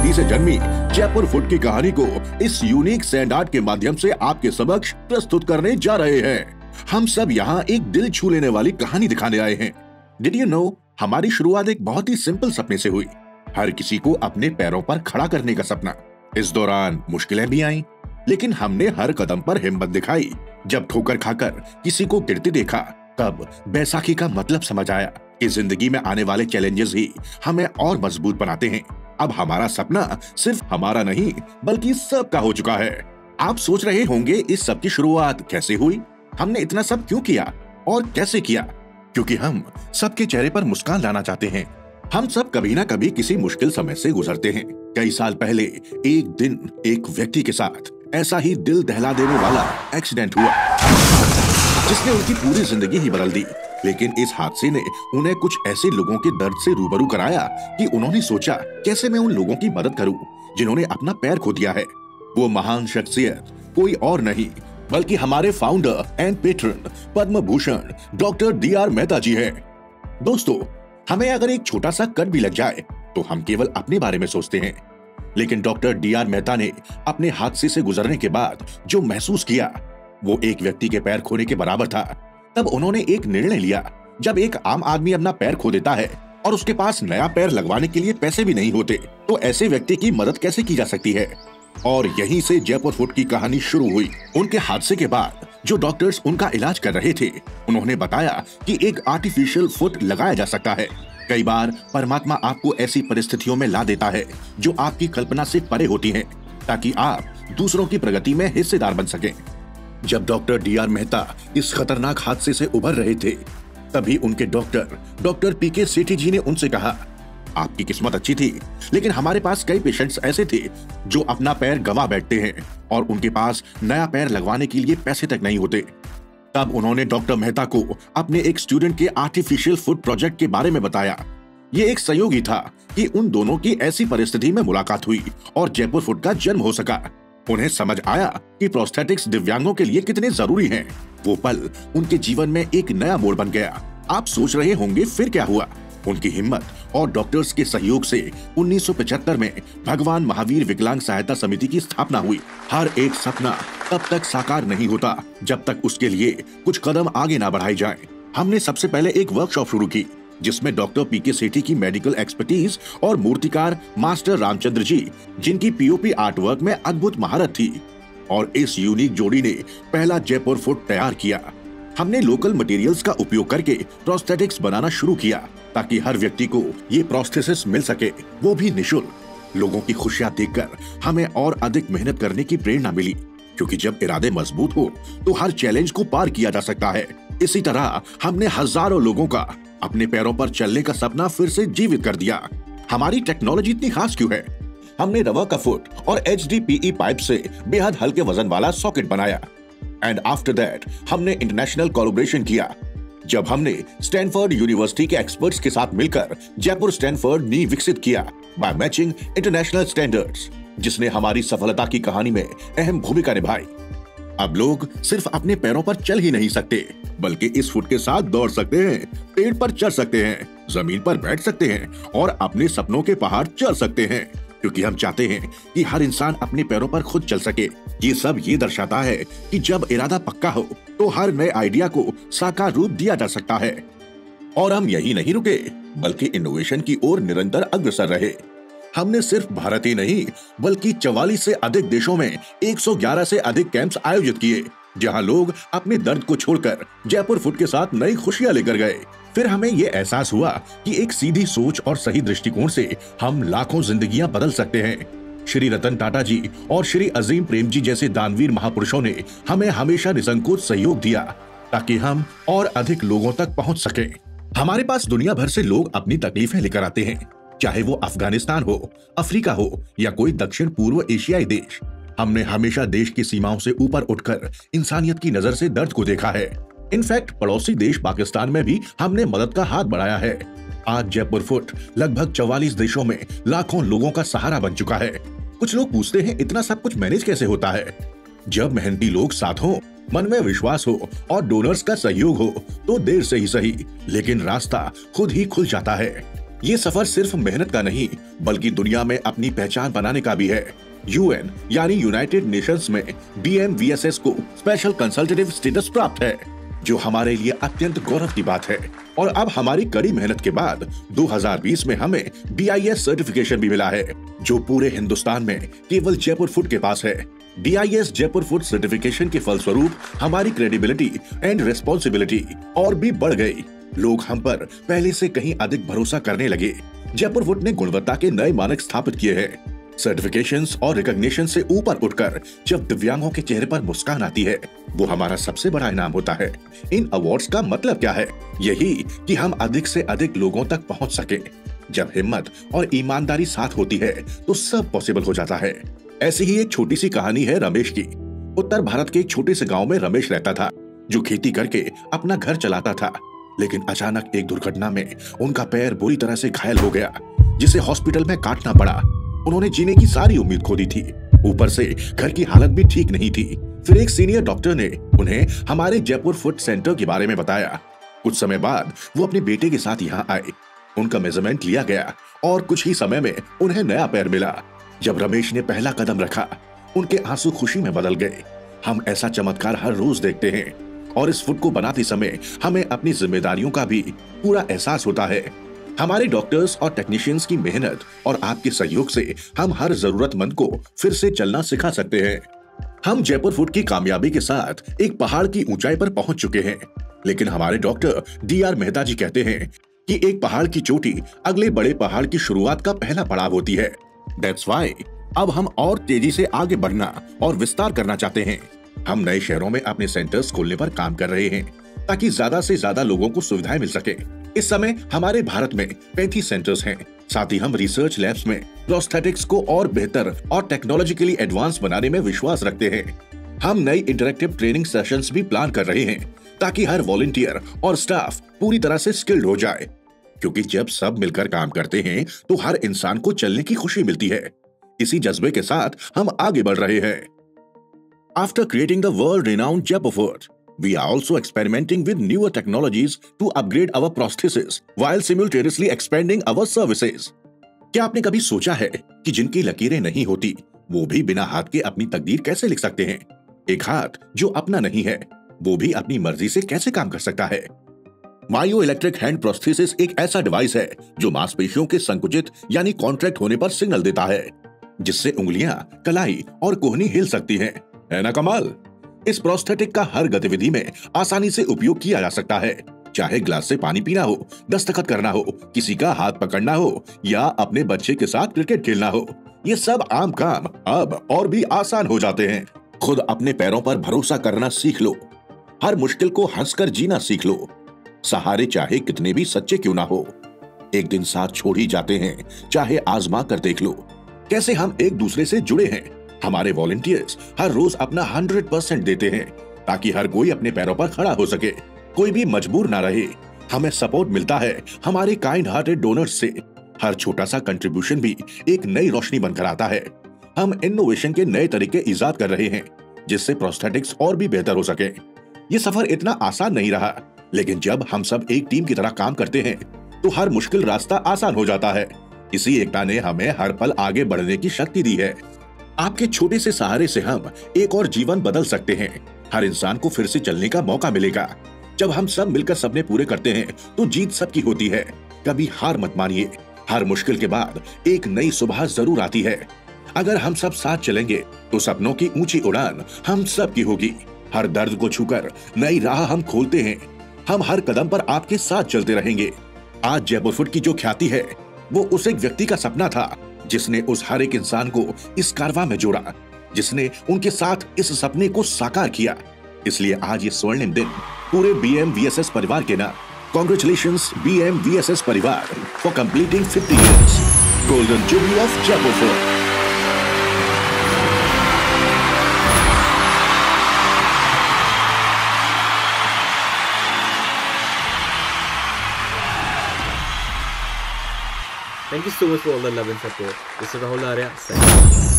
वहीं से जन्मी जयपुर फुट की कहानी को इस यूनिक सैंड आर्ट के माध्यम से आपके समक्ष प्रस्तुत करने जा रहे हैं। हम सब यहाँ एक दिल छू लेने वाली कहानी दिखाने आए हैं। डिड यू नो, हमारी शुरुआत एक बहुत ही सिंपल सपने से हुई। हर किसी को अपने पैरों पर खड़ा करने का सपना। इस दौरान मुश्किलें भी आईं, लेकिन हमने हर कदम पर हिम्मत दिखाई। जब ठोकर खाकर किसी को गिरते देखा, तब बैसाखी का मतलब समझ आया कि जिंदगी में आने वाले चैलेंजेस ही हमें और मजबूत बनाते हैं। अब हमारा सपना सिर्फ हमारा नहीं, बल्कि सबका हो चुका है। आप सोच रहे होंगे इस सब की शुरुआत कैसे हुई, हमने इतना सब क्यों किया और कैसे किया? क्योंकि हम सबके चेहरे पर मुस्कान लाना चाहते हैं। हम सब कभी ना कभी किसी मुश्किल समय से गुजरते हैं। कई साल पहले एक दिन एक व्यक्ति के साथ ऐसा ही दिल दहला देने वाला एक्सीडेंट हुआ, जिसने उनकी पूरी जिंदगी ही बदल दी। लेकिन इस हादसे ने उन्हें कुछ ऐसे लोगों के दर्द से रूबरू कराया कि उन्होंने सोचा, कैसे मैं उन लोगों की मदद करूं जिन्होंने अपना पैर खो दिया है। वो महान शख्सियत कोई और नहीं बल्कि हमारे founder and patron Padma Bhushan doctor D.R. Mehta ji हैं। दोस्तों, हमें अगर एक छोटा सा कट भी लग जाए तो हम केवल अपने बारे में सोचते हैं, लेकिन डॉक्टर D.R. मेहता ने अपने हादसे से गुजरने के बाद जो महसूस किया वो एक व्यक्ति के पैर खोने के बराबर था। तब उन्होंने एक निर्णय लिया। जब एक आम आदमी अपना पैर खो देता है और उसके पास नया पैर लगवाने के लिए पैसे भी नहीं होते, तो ऐसे व्यक्ति की मदद कैसे की जा सकती है? और यहीं से जयपुर फुट की कहानी शुरू हुई। उनके हादसे के बाद जो डॉक्टर्स उनका इलाज कर रहे थे, उन्होंने बताया कि एक आर्टिफिशियल फुट लगाया जा सकता है। कई बार परमात्मा आपको ऐसी परिस्थितियों में ला देता है जो आपकी कल्पना से परे होती हैं, ताकि आप दूसरों की प्रगति में हिस्सेदार बन सकें। जब डॉक्टर D.R. मेहता इस खतरनाक हादसे से उभर रहे थे, तभी उनके डॉक्टर P.K. सेठी जी ने उनसे कहा, आपकी किस्मत अच्छी थी, लेकिन हमारे पास कई पेशेंट्स ऐसे थे जो अपना पैर गंवा बैठते हैं और उनके पास नया पैर लगवाने के लिए पैसे तक नहीं होते। तब उन्होंने डॉक्टर मेहता को अपने एक स्टूडेंट के आर्टिफिशियल फुट प्रोजेक्ट के बारे में बताया। ये एक संयोग ही था कि उन दोनों की ऐसी परिस्थिति में मुलाकात हुई और जयपुर फुट का जन्म हो सका। उन्हें समझ आया कि प्रोस्थेटिक्स दिव्यांगों के लिए कितने जरूरी हैं। वो पल उनके जीवन में एक नया मोड़ बन गया। आप सोच रहे होंगे फिर क्या हुआ? उनकी हिम्मत और डॉक्टर्स के सहयोग से 1975 में भगवान महावीर विकलांग सहायता समिति की स्थापना हुई। हर एक सपना तब तक साकार नहीं होता जब तक उसके लिए कुछ कदम आगे ना बढ़ाए जाएं। हमने सबसे पहले एक वर्कशॉप शुरू की, जिसमें डॉक्टर P.K. सेठी की मेडिकल एक्सपर्टीज और मूर्तिकार मास्टर रामचंद्र जी, जिनकी POP आर्ट वर्क में अद्भुत महारत थी, और इस यूनिक जोड़ी ने पहला जयपुर फुट तैयार किया। हमने लोकल मटेरियल्स का उपयोग करके प्रोस्थेटिक्स बनाना शुरू किया ताकि हर व्यक्ति को ये प्रोस्थेसिस मिल सके, वो भी निःशुल्क। लोगों की खुशियां देखकर हमें और अधिक मेहनत करने की प्रेरणा मिली, क्योंकि जब इरादे मजबूत हो तो हर चैलेंज को पार किया जा सकता है। इसी तरह हमने हजारों लोगों का अपने पैरों पर चलने का सपना फिर से जीवित कर दिया। हमारी टेक्नोलॉजी इतनी खास क्यों है? हमने रबर का फुट और HDPE पाइप से बेहद हल्के वजन वाला सॉकेट बनाया। एंड आफ्टर दैट हमने इंटरनेशनल कोलैबोरेशन किया, जब हमने स्टैनफोर्ड यूनिवर्सिटी के एक्सपर्ट्स के साथ मिलकर जयपुर स्टैनफोर्ड नी विकसित किया बाय मैचिंग इंटरनेशनल स्टैंडर्ड्स, जिसने हमारी सफलता की कहानी में अहम भूमिका निभाई। अब लोग सिर्फ अपने पैरों पर चल ही नहीं सकते, बल्कि इस फुट के साथ दौड़ सकते हैं, पेड़ पर चढ़ सकते हैं, जमीन पर बैठ सकते हैं और अपने सपनों के पहाड़ चढ़ सकते हैं, क्योंकि हम चाहते हैं कि हर इंसान अपने पैरों पर खुद चल सके। ये सब ये दर्शाता है कि जब इरादा पक्का हो तो हर नए आइडिया को साकार रूप दिया जा सकता है। और हम यही नहीं रुके, बल्कि इनोवेशन की ओर निरंतर अग्रसर रहे। हमने सिर्फ भारत ही नहीं, बल्कि 44 से अधिक देशों में 111 से अधिक कैंप्स आयोजित किए, जहां लोग अपने दर्द को छोड़कर जयपुर फुट के साथ नई खुशियां लेकर गए। फिर हमें ये एहसास हुआ कि एक सीधी सोच और सही दृष्टिकोण से हम लाखों जिंदगियां बदल सकते हैं। श्री रतन टाटा जी और श्री अजीम प्रेम जी जैसे दानवीर महापुरुषों ने हमें हमेशा निसंकोच सहयोग दिया, ताकि हम और अधिक लोगों तक पहुंच सके। हमारे पास दुनिया भर से लोग अपनी तकलीफें लेकर आते हैं, चाहे वो अफगानिस्तान हो, अफ्रीका हो या कोई दक्षिण पूर्व एशियाई देश। हमने हमेशा देश की सीमाओं से ऊपर उठकर इंसानियत की नजर से दर्द को देखा है। इनफैक्ट पड़ोसी देश पाकिस्तान में भी हमने मदद का हाथ बढ़ाया है। आज जयपुर फुट लगभग 44 देशों में लाखों लोगों का सहारा बन चुका है। कुछ लोग पूछते हैं, इतना सब कुछ मैनेज कैसे होता है? जब मेहनती लोग साथ हों, मन में विश्वास हो और डोनर्स का सहयोग हो, तो देर से ही सही, लेकिन रास्ता खुद ही खुल जाता है। ये सफर सिर्फ मेहनत का नहीं, बल्कि दुनिया में अपनी पहचान बनाने का भी है। यूएन यानी यूनाइटेड नेशंस में BMVSS को स्पेशल कंसल्टेटिव स्टेटस प्राप्त है, जो हमारे लिए अत्यंत गौरव की बात है। और अब हमारी कड़ी मेहनत के बाद 2020 में हमें BIS सर्टिफिकेशन भी मिला है, जो पूरे हिंदुस्तान में केवल जयपुर फूड के पास है। BIS जयपुर फूड सर्टिफिकेशन के फलस्वरूप हमारी क्रेडिबिलिटी एंड रिस्पॉन्सिबिलिटी और भी बढ़ गई। लोग हम पर पहले से कहीं अधिक भरोसा करने लगे। जयपुर फूड ने गुणवत्ता के नए मानक स्थापित किए हैं। सर्टिफिकेशंस और रिकॉग्निशन से ऊपर उठकर जब दिव्यांगों के चेहरे पर मुस्कान आती है, वो हमारा सबसे बड़ा इनाम होता है। इन अवार्ड्स का मतलब क्या है? यही कि हम अधिक से अधिक लोगों तक पहुंच सके। जब हिम्मत और ईमानदारी साथ होती है तो सब पॉसिबल हो जाता है। ऐसी ही एक छोटी सी कहानी है रमेश की। उत्तर भारत के एक छोटे से गांव में रमेश रहता था, जो खेती करके अपना घर चलाता था। लेकिन अचानक एक दुर्घटना में उनका पैर बुरी तरह से घायल हो गया, जिसे हॉस्पिटल में काटना पड़ा। उन्होंने जीने की सारी उम्मीद खो दी थी, ऊपर से घर की हालत भी ठीक नहीं थी। फिर एक सीनियर डॉक्टर ने उन्हें हमारे जयपुर फुट सेंटर के बारे में बताया। कुछ समय बाद वो अपने बेटे के साथ यहाँ आए। उनका मेजरमेंट लिया गया और कुछ ही समय में उन्हें नया पैर मिला। जब रमेश ने पहला कदम रखा, उनके आंसू खुशी में बदल गए। हम ऐसा चमत्कार हर रोज देखते हैं और इस फुट को बनाते समय हमें अपनी जिम्मेदारियों का भी पूरा एहसास होता है। हमारे डॉक्टर्स और टेक्नीशियंस की मेहनत और आपके सहयोग से हम हर जरूरतमंद को फिर से चलना सिखा सकते हैं। हम जयपुर फुट की कामयाबी के साथ एक पहाड़ की ऊंचाई पर पहुंच चुके हैं, लेकिन हमारे डॉक्टर DR मेहता जी कहते हैं कि एक पहाड़ की चोटी अगले बड़े पहाड़ की शुरुआत का पहला पड़ाव होती है। दैट्स व्हाई अब हम और तेजी से आगे बढ़ना और विस्तार करना चाहते हैं। हम नए शहरों में अपने सेंटर्स खोलने पर काम कर रहे हैं, ताकि ज्यादा से ज्यादा लोगों को सुविधाएं मिल सके। इस समय हमारे भारत में 35 सेंटर्स हैं। साथ ही हम रिसर्च लैब्स में प्रोस्थेटिक्स को और बेहतर और टेक्नोलॉजिकली एडवांस बनाने में विश्वास रखते हैं। हम नई इंटरैक्टिव ट्रेनिंग सेशंस भी प्लान कर रहे हैं, ताकि हर वॉलंटियर और स्टाफ पूरी तरह से स्किल्ड हो जाए। क्योंकि जब सब मिलकर काम करते हैं तो हर इंसान को चलने की खुशी मिलती है। इसी जज्बे के साथ हम आगे बढ़ रहे हैं। After creating the world-renowned Jaipur Fort, we are also experimenting with newer technologies to upgrade our prosthesis while simultaneously expanding our services. क्या आपने कभी सोचा है कि जिनकी लकीरें नहीं होती, वो भी बिना हाथ के अपनी तकदीर कैसे लिख सकते हैं? एक हाथ जो अपना नहीं है, वो भी अपनी मर्जी से कैसे काम कर सकता है? मायो इलेक्ट्रिक हैंड प्रोस्थेसिस एक ऐसा डिवाइस है जो मांसपेशियों के संकुचित यानी कॉन्ट्रैक्ट होने पर सिग्नल देता है, जिससे उंगलियां, कलाई और कोहनी हिल सकती हैं। है ना कमाल? इस प्रोस्थेटिक का हर गतिविधि में आसानी से उपयोग किया जा सकता है, चाहे ग्लास से पानी पीना हो, दस्तखत करना हो, किसी का हाथ पकड़ना हो या अपने बच्चे के साथ क्रिकेट खेलना हो। ये सब आम काम अब और भी आसान हो जाते हैं। खुद अपने पैरों पर भरोसा करना सीख लो। हर मुश्किल को हंसकर जीना सीख लो। सहारे चाहे कितने भी सच्चे क्यों ना हो, एक दिन साथ छोड़ ही जाते हैं। चाहे आजमा कर देख लो कैसे हम एक दूसरे से जुड़े हैं। हमारे वॉलंटियर्स हर रोज अपना 100% देते हैं, ताकि हर कोई अपने पैरों पर खड़ा हो सके, कोई भी मजबूर ना रहे। हमें सपोर्ट मिलता है हमारे काइंड हार्टेड डोनर्स से। हर छोटा सा कंट्रीब्यूशन भी एक नई रोशनी बनकर आता है। हम इनोवेशन के नए तरीके इजाद कर रहे हैं, जिससे प्रोस्थेटिक्स और भी बेहतर हो सके। ये सफर इतना आसान नहीं रहा, लेकिन जब हम सब एक टीम की तरह काम करते हैं तो हर मुश्किल रास्ता आसान हो जाता है। इसी एकता ने हमें हर पल आगे बढ़ने की शक्ति दी है। आपके छोटे से सहारे से हम एक और जीवन बदल सकते हैं। हर इंसान को फिर से चलने का मौका मिलेगा। जब हम सब मिलकर सपने पूरे करते हैं तो जीत सबकी होती है। कभी हार मत मानिए। हर मुश्किल के बाद एक नई सुबह जरूर आती है। अगर हम सब साथ चलेंगे तो सपनों की ऊंची उड़ान हम सब की होगी। हर दर्द को छूकर नई राह हम खोलते हैं। हम हर कदम पर आपके साथ चलते रहेंगे। आज जयपुर फुट की जो ख्याति है, वो उस एक व्यक्ति का सपना था, जिसने उस हर एक इंसान को इस कारवां में जोड़ा, जिसने उनके साथ इस सपने को साकार किया। इसलिए आज ये स्वर्णिम दिन पूरे BMVSS परिवार के नाम कांग्रेचुलेशंस BMVSS परिवार for completing 50 years golden jubilee of Jaipur foot. Thank you so much for all the love and support. This is Rahul Arya.